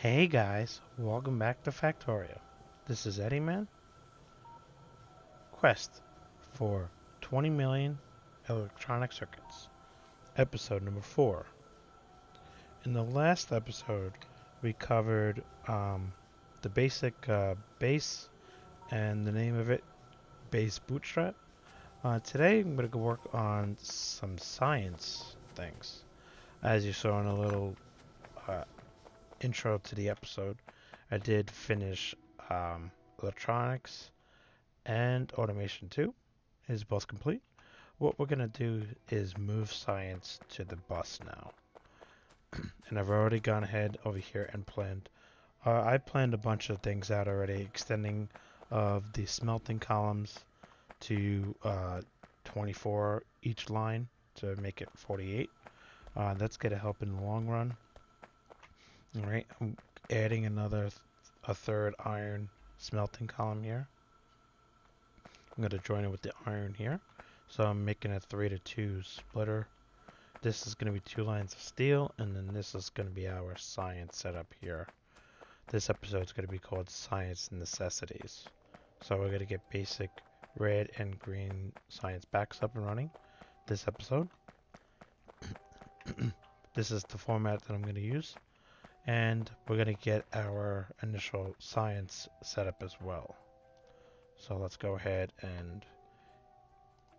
Hey guys, welcome back to Factorio. This is EddieMan. Quest for 20 million electronic circuits. Episode number 4. In the last episode, we covered the basic base and the name of it, base bootstrap. Today, I'm going to go work on some science things. As you saw in a little uh, intro to the episode, I did finish electronics and automation 2 is both complete. What we're going to do is move science to the bus now. And I've already gone ahead over here and planned. I planned a bunch of things out already, extending of the smelting columns to 24 each line to make it 48. That's going to help in the long run. Alright, I'm adding a third iron smelting column here. I'm going to join it with the iron here. So I'm making a 3-to-2 splitter. This is going to be 2 lines of steel, and then this is going to be our science setup here. This episode is going to be called Science Necessities. So we're going to get basic red and green science backs up and running this episode. This is the format that I'm going to use. And we're going to get our initial science setup as well. So let's go ahead and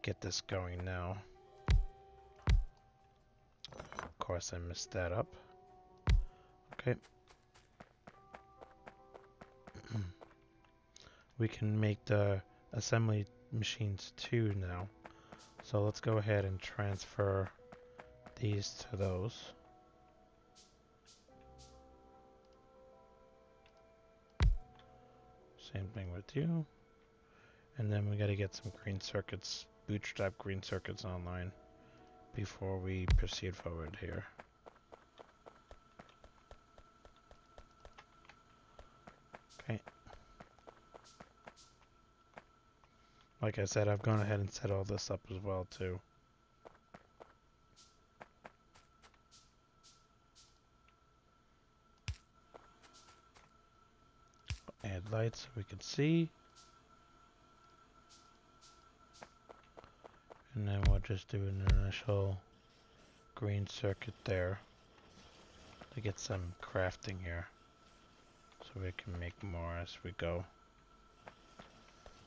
get this going now. Of course, I messed that up. Okay. We can make the assembly machines too now. So let's go ahead and transfer these to those. Same thing with you. And then we got to get some green circuits, bootstrap green circuits online before we proceed forward here. Okay. Like I said, I've gone ahead and set all this up as well too. Add lights so we can see. And then we'll just do an initial green circuit there to get some crafting here so we can make more as we go.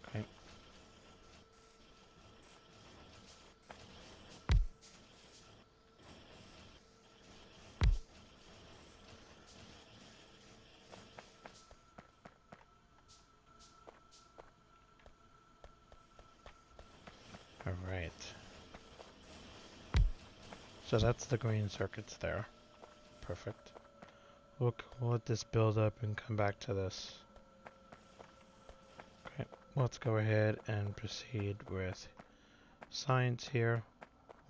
Okay. Alright. So that's the green circuits there. Perfect. We'll let this build up and come back to this. Okay, let's go ahead and proceed with science here.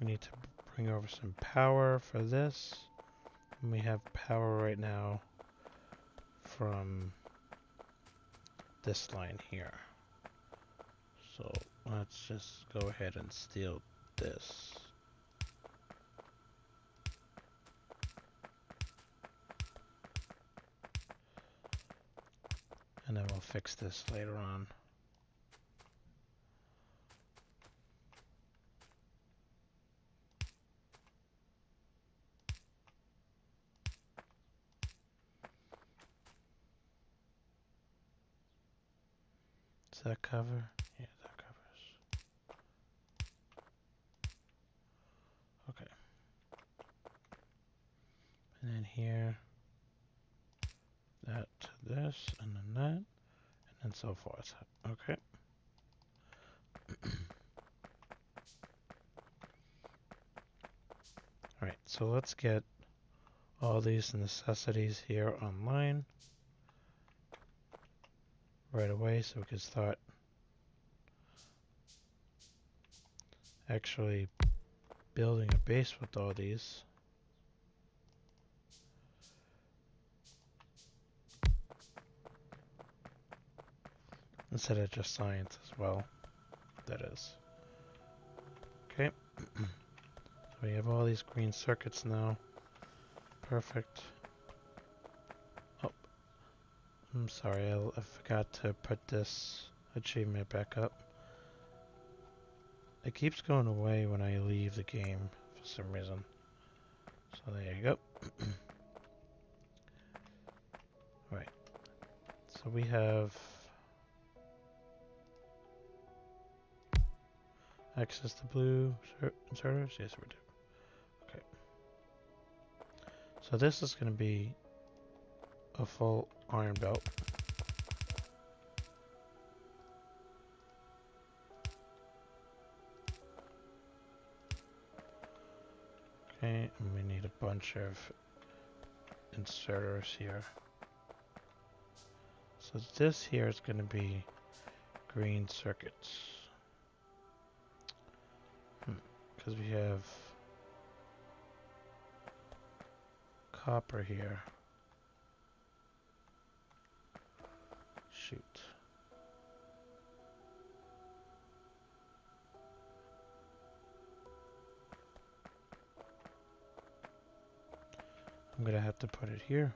We need to bring over some power for this. And we have power right now from this line here. So let's just go ahead and steal this. And then we'll fix this later on. Does that cover? Yeah, that covers. Okay. And then here, that to this, and then that, and then so forth. Okay. Alright, so let's get all these necessities here online right away so we can start actually building a base with all these. Instead of just science as well, that is. Okay. So we have all these green circuits now. Perfect. Oh, I'm sorry, I forgot to put this achievement back up. It keeps going away when I leave the game for some reason. So there you go. Right. So we have access to blue inserters? Yes, we do. Okay. So this is going to be a full iron belt. Okay, and we need a bunch of inserters here. So this here is going to be green circuits. Because we have copper here. Shoot. I'm going to have to put it here.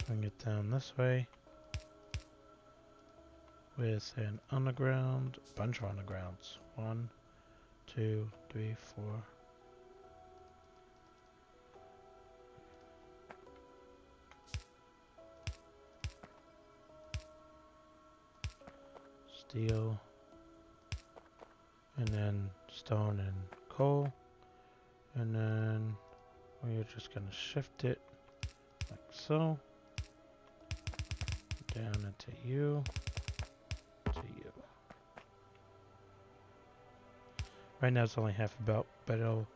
Swing it down this way with an underground, bunch of undergrounds. 1, 2, 3, 4. Steel, and then stone and coal, and then we're just going to shift it like so, down into you, to you. Right now it's only half a belt, but it'll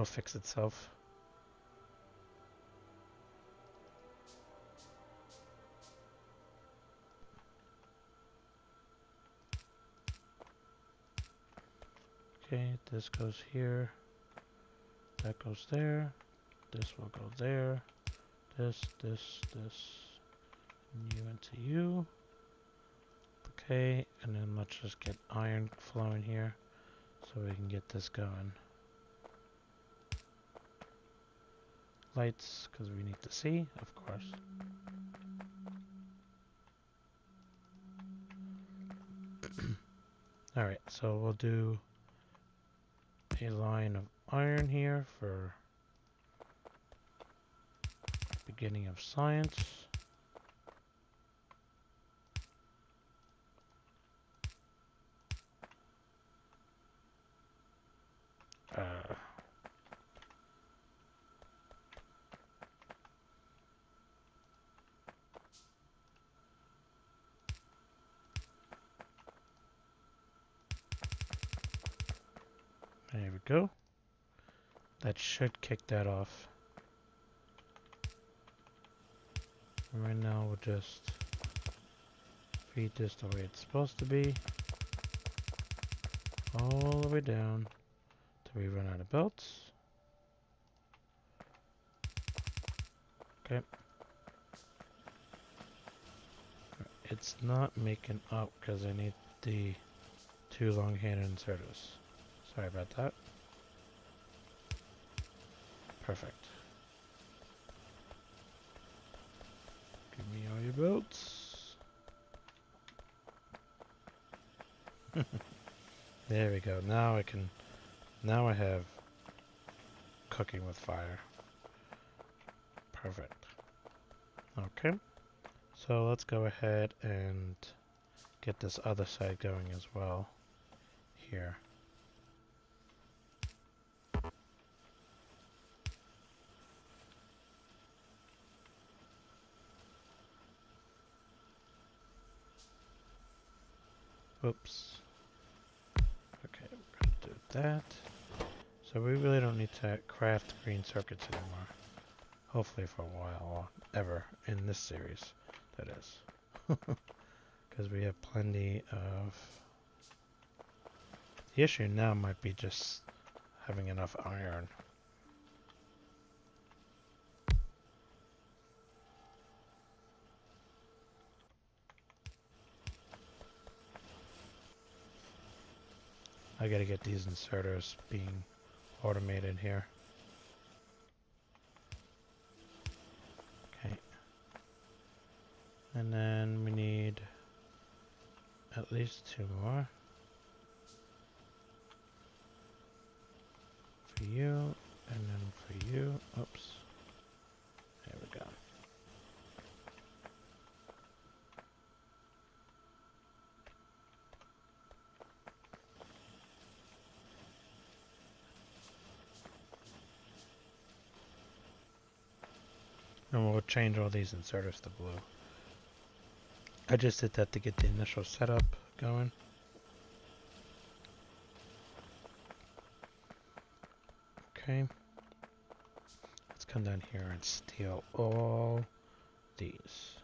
fix itself. Okay, this goes here, that goes there, this will go there, this, and you into you. Okay, and then let's just get iron flowing here so we can get this going. Lights, because we need to see, of course. Alright, so we'll do a line of iron here for beginning of science. There we go. That should kick that off. And right now we'll just feed this the way it's supposed to be. All the way down till we run out of belts. Okay. It's not making up because I need the 2 long-handed inserters. Sorry about that. Perfect. Give me all your belts. There we go. Now I have cooking with fire. Perfect. Okay. So let's go ahead and get this other side going as well. Here. Whoops. Okay, we're going to do that. So we really don't need to craft green circuits anymore. Hopefully for a while, or ever in this series, that is. Because we have plenty of... The issue now might be just having enough iron. I gotta get these inserters being automated here. Okay. And then we need at least 2 more. For you, and then for you. Oops. There we go. And we'll change all these inserters to blue. I just did that to get the initial setup going. Okay. Let's come down here and steal all these.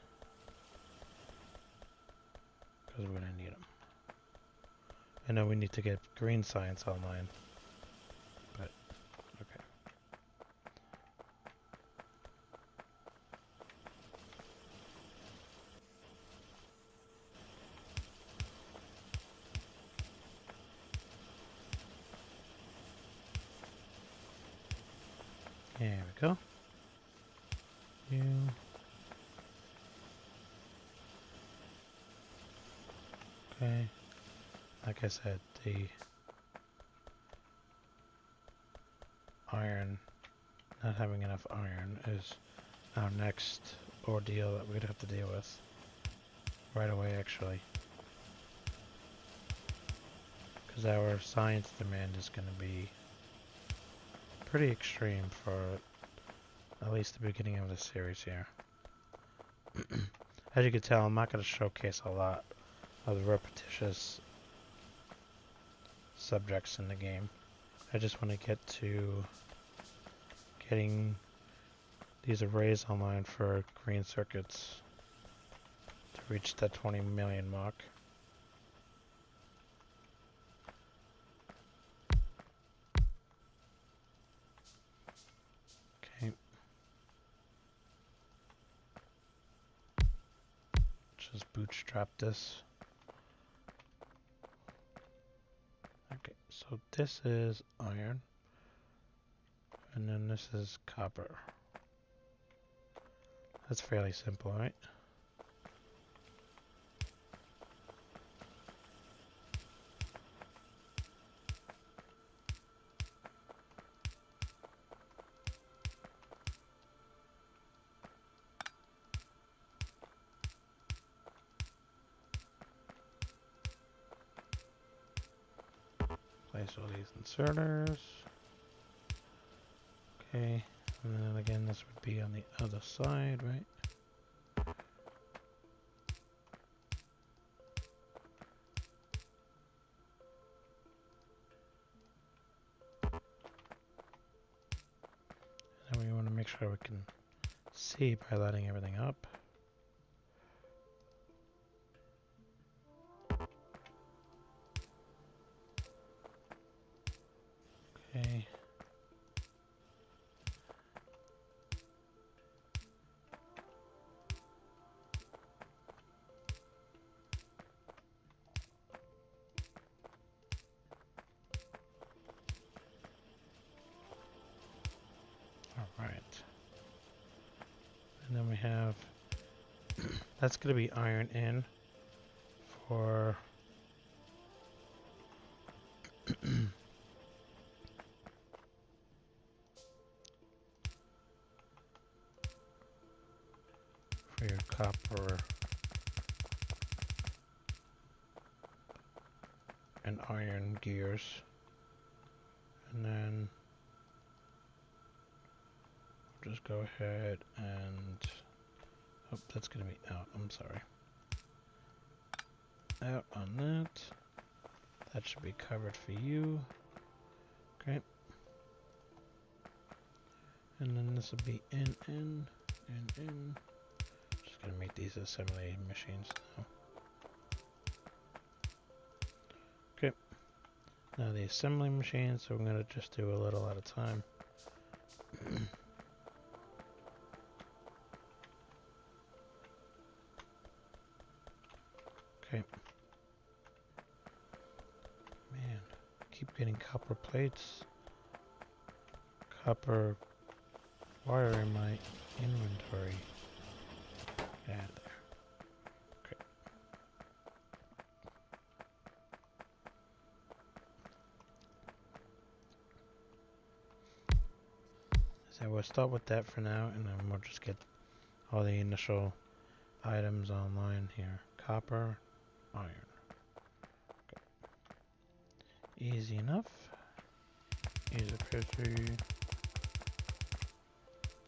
Because we're going to need them. I know we need to get green science online. But, okay. There we go. You. Okay. Like I said, the iron, not having enough iron is our next ordeal that we'd have to deal with. Right away, actually. Because our science demand is going to be pretty extreme for at least the beginning of the series here. As you can tell, I'm not going to showcase a lot of the repetitious subjects in the game. I just want to get to getting these arrays online for green circuits to reach that 20 million mark. Okay. Just bootstrap this. Okay, so this is iron, and then this is copper. That's fairly simple, right? Place all these inserters. Okay, and then again this would be on the other side, right? And then we want to make sure we can see by lighting everything up. Okay. Alright. And then we have, that's going to be iron in for for your copper and iron gears. And then we'll just go ahead and, oh, that's going to be out, I'm sorry. Out on that. That should be covered for you. Okay. And then this will be in. Just gonna make these assembly machines now. Okay. Now the assembly machines, so we're gonna just do a little at a time. Okay. Man, keep getting copper plates. copper wire in my inventory. Get out of there. Okay. So we'll start with that for now, and then we'll just get all the initial items online here. Copper, iron. Okay. Easy enough. Easy peasy.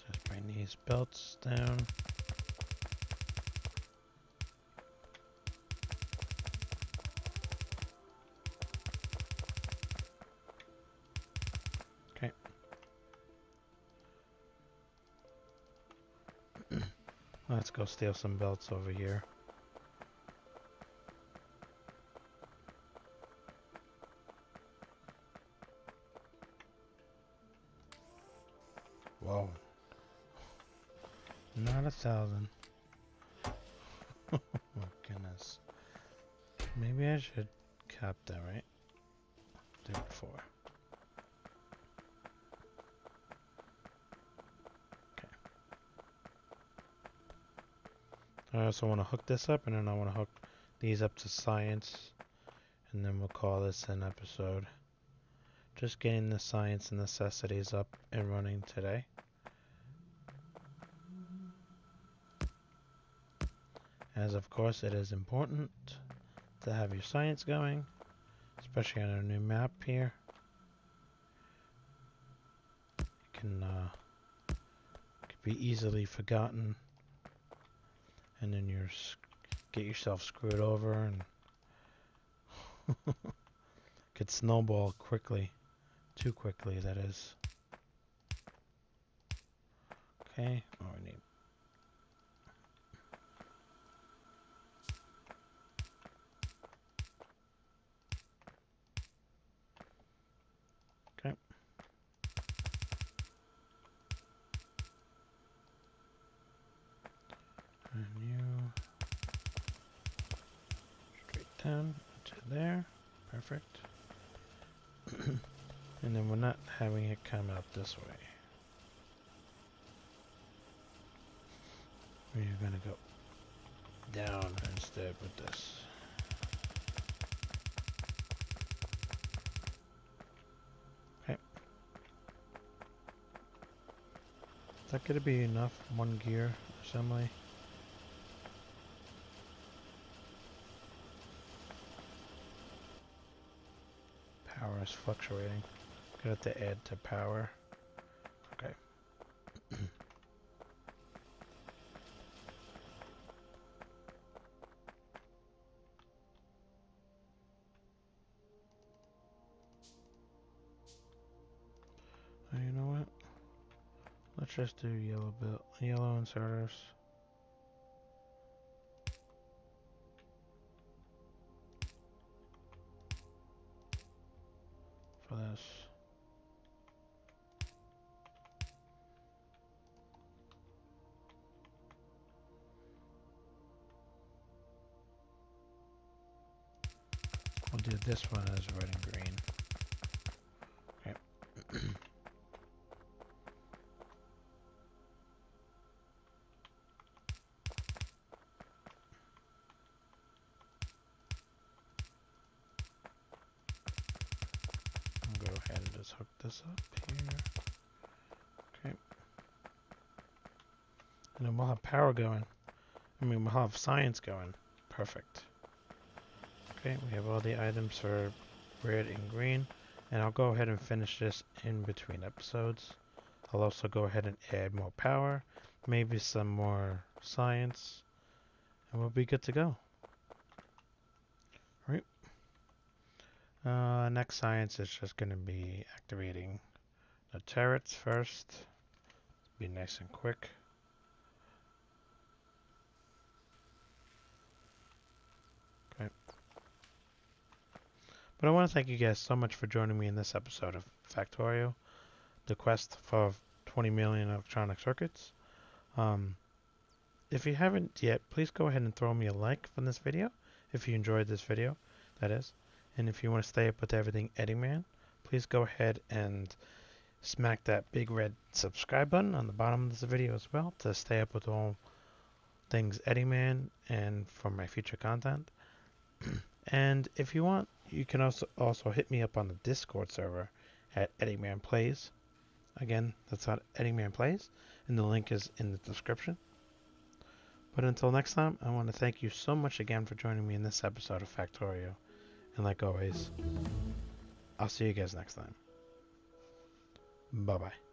Just bring these belts down. Okay. Let's go steal some belts over here. Whoa. Not 1,000. Oh goodness. Maybe I should cap that, right? Do it 4. Okay. I also want to hook this up, and then I want to hook these up to science, and then we'll call this an episode. Just getting the science and necessities up and running today. As of course it is important to have your science going, especially on a new map here. It can be easily forgotten, and then you get yourself screwed over and could snowball quickly. Too quickly, that is. Okay, oh, we need. Okay. And you straight down to there. Perfect. And then we're not having it come out this way. We're gonna go down instead with this. Okay. Is that gonna be enough? One gear assembly? Power is fluctuating. Gonna have to add to power. Okay. You know what? Let's just do yellow inserters. For this. We'll do this one as red and green. Okay. I'll go ahead and just hook this up here. Okay. And then we'll have power going. We'll have science going. Perfect. Okay, we have all the items for red and green, and I'll go ahead and finish this in between episodes. I'll also go ahead and add more power, maybe some more science, and we'll be good to go. All right. Next science is just going to be activating the turrets first. Be nice and quick. Okay. But I want to thank you guys so much for joining me in this episode of Factorio, the quest for 20 million electronic circuits. If you haven't yet, please go ahead and throw me a like from this video, if you enjoyed this video, that is. And if you want to stay up with everything Eddie Man, please go ahead and Smack that big red subscribe button on the bottom of this video as well to stay up with all things Eddie Man and for my future content. And if you want, you can also hit me up on the Discord server at EddieManPlays. Again, that's at EddieManPlays, and the link is in the description. But until next time, I want to thank you so much again for joining me in this episode of Factorio. And like always, I'll see you guys next time. Bye-bye.